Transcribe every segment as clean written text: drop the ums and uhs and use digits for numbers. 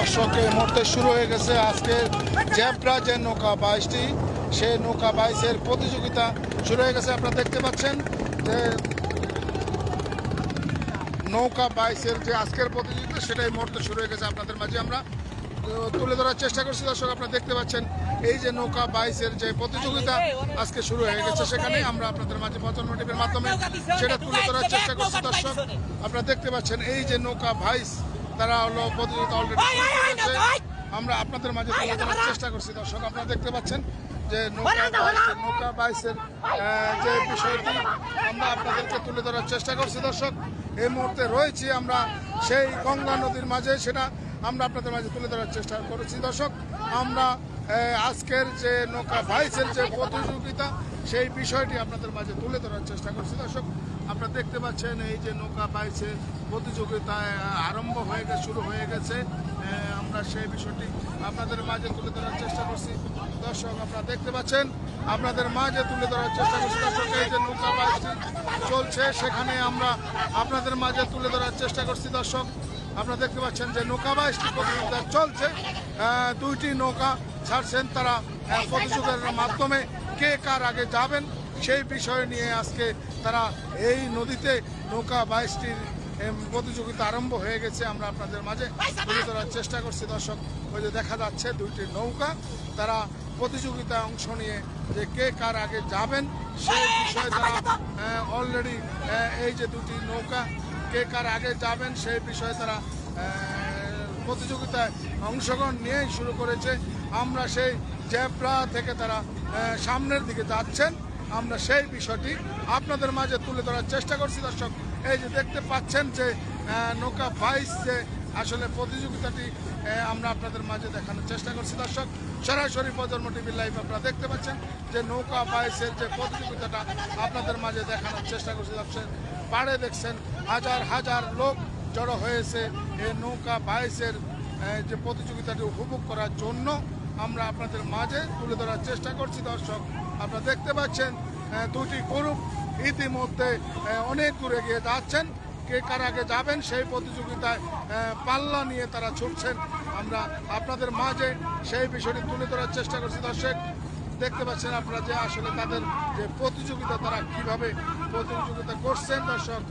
দর্শক এই মুহূর্তে শুরু হয়ে গেছে আজকের জেব্রা যে নৌকা 22টি সেই নৌকা 22-এর প্রতিযোগিতা শুরু হয়ে গেছে। আপনারা দেখতে পাচ্ছেন যে নৌকা 22-এর যে আজকের প্রতিযোগিতা সেটাই মুহূর্তে শুরু হয়ে গেছে। আপনাদের মাঝে আমরা তুলে ধরার চেষ্টা করছি। দর্শক আপনারা দেখতে পাচ্ছেন এই যে নৌকা 22-এর যে প্রতিযোগিতা আজকে শুরু হয়ে গেছে সেখানে আমরা আপনাদের মাঝে প্রজন্ম টিভির মাধ্যমে সেটা তুলে ধরার চেষ্টা করছি। দর্শক আপনারা দেখতে পাচ্ছেন এই যে নৌকা 22 তারা হলো প্রতিযোগিতা অলরেডি শুরু করেছে। আমরা আপনাদের মাঝে তুলে ধরার চেষ্টা করছি। দর্শক আপনারা দেখতে পাচ্ছেন যে নৌকা 22-এর যে বিষয়টি আমরা আপনাদেরকে তুলে ধরার চেষ্টা করছি। দর্শক এই মুহূর্তে রয়েছি আমরা সেই গঙ্গা নদীর মাঝে, সেটা আমরা আপনাদের মাঝে তুলে ধরার চেষ্টা করেছি। দর্শক আমরা আজকের যে নৌকা 22-এর যে প্রতিযোগিতা সেই বিষয়টি আপনাদের মাঝে তুলে ধরার চেষ্টা করছি। দর্শক আপনারা দেখতে পাচ্ছেন এই যে নৌকা 22-এর প্রতিযোগিতায় আরম্ভ হয়ে গেছে, শুরু হয়ে গেছে। আমরা সেই বিষয়টি আপনাদের মাঝে তুলে ধরার চেষ্টা করছি। দর্শক আপনারা দেখতে পাচ্ছেন আপনাদের মাঝে তুলে ধরার চেষ্টা করছি। দর্শক এই যে নৌকা 22টি চলছে সেখানে আমরা আপনাদের মাঝে তুলে ধরার চেষ্টা করছি। দর্শক আপনারা দেখতে পাচ্ছেন যে নৌকা 22টি প্রতিযোগিতা চলছে। দুইটি নৌকা ছাড়ছেন তারা প্রতিযোগিতার মাধ্যমে কে কার আগে যাবেন সেই বিষয় নিয়ে আজকে তারা এই নদীতে নৌকা 22টির প্রতিযোগিতা আরম্ভ হয়ে গেছে। আমরা আপনাদের মাঝে তুলে ধরার চেষ্টা করছি। দর্শক ওই যে দেখা যাচ্ছে দুইটি নৌকা তারা প্রতিযোগিতায় অংশ নিয়ে যে কে কার আগে যাবেন সেই বিষয়ে তারা অলরেডি এই যে দুটি নৌকা কে কার আগে যাবেন সেই বিষয়ে তারা প্রতিযোগিতায় অংশগ্রহণ নিয়েই শুরু করেছে। আমরা সেই জেব্রা থেকে তারা সামনের দিকে যাচ্ছেন, আমরা সেই বিষয়টি আপনাদের মাঝে তুলে ধরার চেষ্টা করছি। দর্শক এই যে দেখতে পাচ্ছেন যে নৌকা 22 যে আসলে প্রতিযোগিতাটি আমরা আপনাদের মাঝে দেখানোর চেষ্টা করছি। দর্শক সরাসরি প্রজন্ম টিভি লাইভ আপনারা দেখতে পাচ্ছেন যে নৌকা 22-এর যে প্রতিযোগিতাটা আপনাদের মাঝে দেখানোর চেষ্টা করছি। দর্শক পাড়ে দেখছেন হাজার হাজার লোক জড়ো হয়েছে এই নৌকা 22-এর যে প্রতিযোগিতাটি উপভোগ করার জন্য আমরা আপনাদের মাঝে তুলে ধরার চেষ্টা করছি। দর্শক আপনারা দেখতে পাচ্ছেন দুটি গ্রুপ ইতিমধ্যে অনেক দূরে গিয়ে যাচ্ছেন, কে কার আগে যাবেন সেই প্রতিযোগিতায় পাল্লা নিয়ে তারা ছুটছেন। আমরা আপনাদের মাঝে সেই বিষয়টি তুলে ধরার চেষ্টা করছি। দর্শক দেখতে পাচ্ছেন আপনারা যে আসলে তাদের যে প্রতিযোগিতা তারা কিভাবে প্রতিযোগিতা করছেন। দর্শক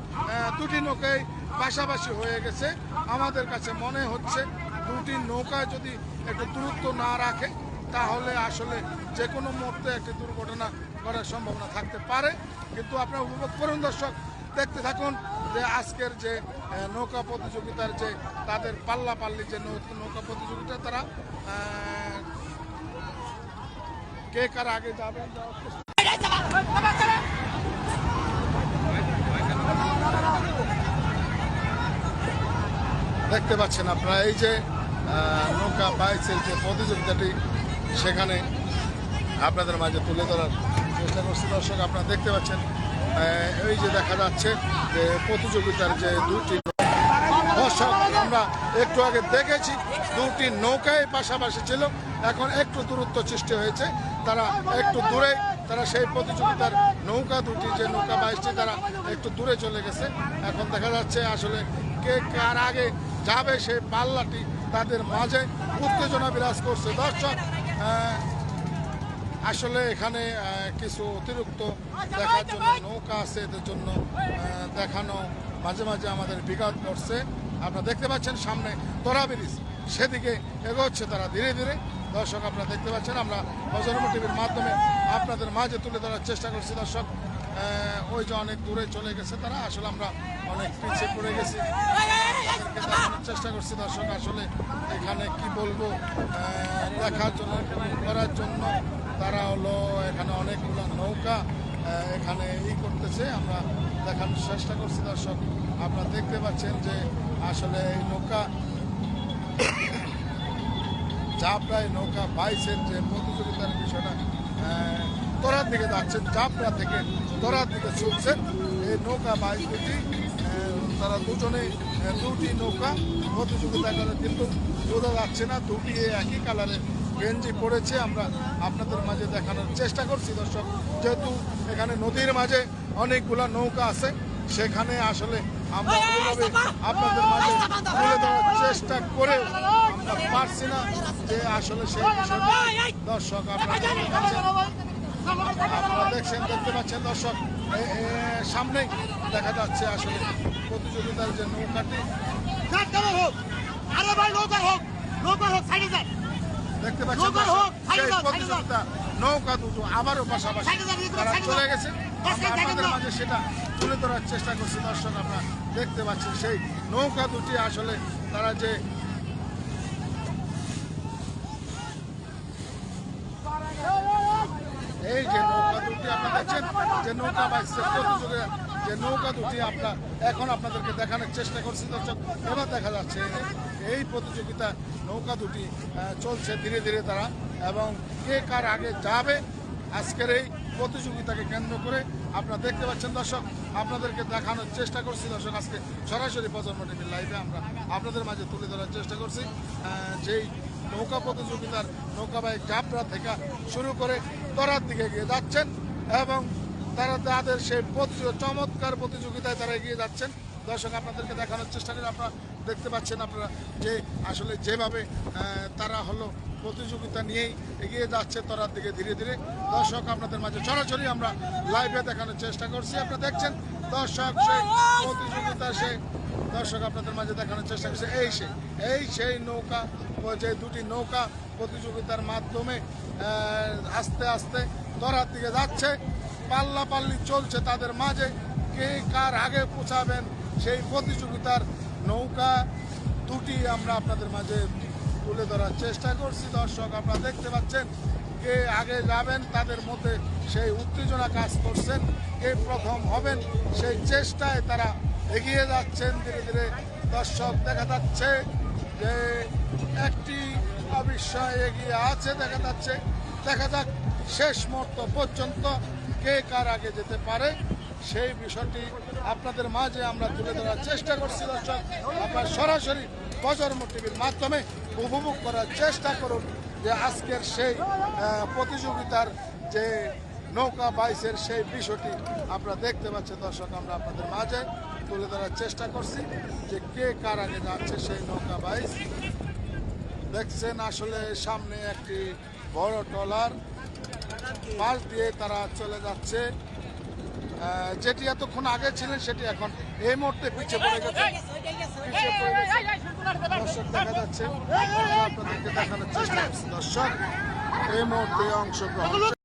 দুটি নৌকায় পাশাপাশি হয়ে গেছে। আমাদের কাছে মনে হচ্ছে দুটি নৌকায় যদি একটু দূরত্ব না রাখে তাহলে আসলে যে কোনো মুহূর্তে একটি দুর্ঘটনা করার সম্ভাবনা থাকতে পারে। কিন্তু আপনারা উপভোগ করুন। দর্শক দেখতে থাকুন যে আজকের যে নৌকা প্রতিযোগিতার যে তাদের পাল্লাপাল্লি যে নৌকা প্রতিযোগিতা তারা কে কার আগে যাবেন। দেখতে পাচ্ছেন আপনারা এই যে নৌকা 22-এর যে প্রতিযোগিতাটি সেখানে আপনাদের মাঝে তুলে ধরার চেষ্টা করছি। দর্শক আপনারা দেখতে পাচ্ছেন এই যে দেখা যাচ্ছে যে প্রতিযোগিতার যে দুটি দর্শক আমরা একটু আগে দেখেছি দুটি নৌকায় পাশাপাশি ছিল, এখন একটু দূরত্ব সৃষ্টি হয়েছে। তারা একটু দূরে তারা সেই প্রতিযোগিতার নৌকা দুটি যে নৌকা 22টি তারা একটু দূরে চলে গেছে। এখন দেখা যাচ্ছে আসলে কে কার আগে যাবে সেই পাল্লাটি তাদের মাঝে উত্তেজনা বিরাজ করছে। দর্শক আসলে এখানে কিছু অতিরিক্ত দেখার জন্য নৌকা আছে, এদের জন্য দেখানো মাঝে মাঝে আমাদের বিঘাত করছে। আপনারা দেখতে পাচ্ছেন সামনে তোরা ব্রিজ, সেদিকে এগোচ্ছে তারা ধীরে ধীরে। দর্শক আপনারা দেখতে পাচ্ছেন আমরা প্রজন্ম টিভির মাধ্যমে আপনাদের মাঝে তুলে ধরার চেষ্টা করছি। দর্শক ওই যে অনেক দূরে চলে গেছে তারা, আসলে আমরা অনেক পিছিয়ে পড়ে গেছি, দেখানোর চেষ্টা করছি। দর্শক আসলে এখানে কি বলবো দেখার জন্য করার জন্য তারা হলো এখানে অনেকগুলো নৌকা এখানে করতেছে, আমরা দেখানোর চেষ্টা করছি। দর্শক আপনারা দেখতে পাচ্ছেন যে আসলে এই নৌকা জাবরায় নৌকা 22-এর যে প্রতিযোগিতার বিষয়টা তোরার দিকে যাচ্ছেন, জাবরা থেকে তোরার দিকে ছুটছেন এই নৌকা 22টি। তারা দুজনেই দুটি নৌকা প্রতিযোগিতা করে, কিন্তু বোঝা যাচ্ছে না দুটি একই কালারের গেঞ্জি পড়েছে। আমরা আপনাদের মাঝে দেখানোর চেষ্টা করছি। দর্শক যেহেতু এখানে নদীর মাঝে অনেকগুলা নৌকা আছে সেখানে আসলে আমরা ওইভাবে আপনাদের মাঝে তুলে দেওয়ার চেষ্টা করে আমরা পারছি না যে আসলে সেই বিষয়টি দর্শক আপনারা দেখতে পাচ্ছেন দর্শক সামনেই দেখা যাচ্ছে আসলে প্রতিযোগিতার যে নৌকাটি দেখতে পাচ্ছেন সেই প্রতিযোগিতা নৌকা দুটো আবারও পাশাপাশি তারা চলে গেছে। আপনাদের মাঝে সেটা তুলে ধরার চেষ্টা করছি দর্শক। আপনারা দেখতে পাচ্ছেন সেই নৌকা দুটি আসলে তারা যে এই যে নৌকা দুটি আপনারা দেখছেন যে নৌকা বাইসের প্রতিযোগিতা যে নৌকা দুটি আমরা এখন আপনাদেরকে দেখানোর চেষ্টা করছি দর্শক। এবার দেখা যাচ্ছে এই প্রতিযোগিতা নৌকা দুটি চলছে ধীরে ধীরে তারা, এবং কে কার আগে যাবে আজকের এই প্রতিযোগিতাকে কেন্দ্র করে আপনারা দেখতে পাচ্ছেন দর্শক। আপনাদেরকে দেখানোর চেষ্টা করছি দর্শক, আজকে সরাসরি প্রজন্ম টিভির লাইভে আমরা আপনাদের মাঝে তুলে ধরার চেষ্টা করছি যেই নৌকা প্রতিযোগিতার নৌকাবাহী জাবরা থেকে শুরু করে তরার দিকে এগিয়ে যাচ্ছেন, এবং তারা তাদের সেই চমৎকার প্রতিযোগিতায় তারা এগিয়ে যাচ্ছেন দর্শক। আপনাদেরকে দেখানোর চেষ্টা করে আপনারা দেখতে পাচ্ছেন আপনারা যে আসলে যেভাবে তারা হলো প্রতিযোগিতা নিয়েই এগিয়ে যাচ্ছে তরার দিকে ধীরে ধীরে দর্শক। আপনাদের মাঝে সরাসরি আমরা লাইভে দেখানোর চেষ্টা করছি। আপনারা দেখছেন দর্শক সেই প্রতিযোগিতা দর্শক আপনাদের মাঝে দেখানোর চেষ্টা করছে এই সেই নৌকা, যে দুটি নৌকা প্রতিযোগিতার মাধ্যমে আস্তে আস্তে তরার দিকে যাচ্ছে, পাল্লাপাল্লি চলছে তাদের মাঝে, কে কার আগে পৌঁছাবেন সেই প্রতিযোগিতার নৌকা দুটি আমরা আপনাদের মাঝে তুলে ধরার চেষ্টা করছি দর্শক। আপনারা দেখতে পাচ্ছেন কে আগে যাবেন তাদের মধ্যে সেই উত্তেজনা কাজ করছেন, কে প্রথম হবেন সেই চেষ্টায় তারা এগিয়ে যাচ্ছেন ধীরে ধীরে দর্শক। দেখা যাচ্ছে যে একটি অবিশ্বাস এগিয়ে আছে দেখা যাচ্ছে, দেখা যাক শেষ মুহূর্ত পর্যন্ত কে কার আগে যেতে পারে সেই বিষয়টি আপনাদের মাঝে আমরা তুলে ধরার চেষ্টা করছি দর্শক। আপনারা সরাসরি প্রজন্ম টিভির মাধ্যমে উপভোগ করার চেষ্টা করুন যে আজকের সেই প্রতিযোগিতার যে নৌকা বাইসের সেই বিষয়টি আপনারা দেখতে পাচ্ছেন দর্শক। আমরা আপনাদের মাঝে তুলে ধরার চেষ্টা করছি যে কে কার আগে যাচ্ছে সেই নৌকা বাইস। দেখছেন আসলে সামনে একটি বড় ট্রলার পাশ দিয়ে তারা চলে যাচ্ছে, যেটি এতক্ষণ আগে ছিলেন সেটি এখন এই মুহূর্তে পিছিয়ে পড়ে গেছে। দর্শক দেখা যাচ্ছে আপনাদেরকে দেখানোর চেষ্টা করছি দর্শক এই মুহূর্তে অংশগ্রহণ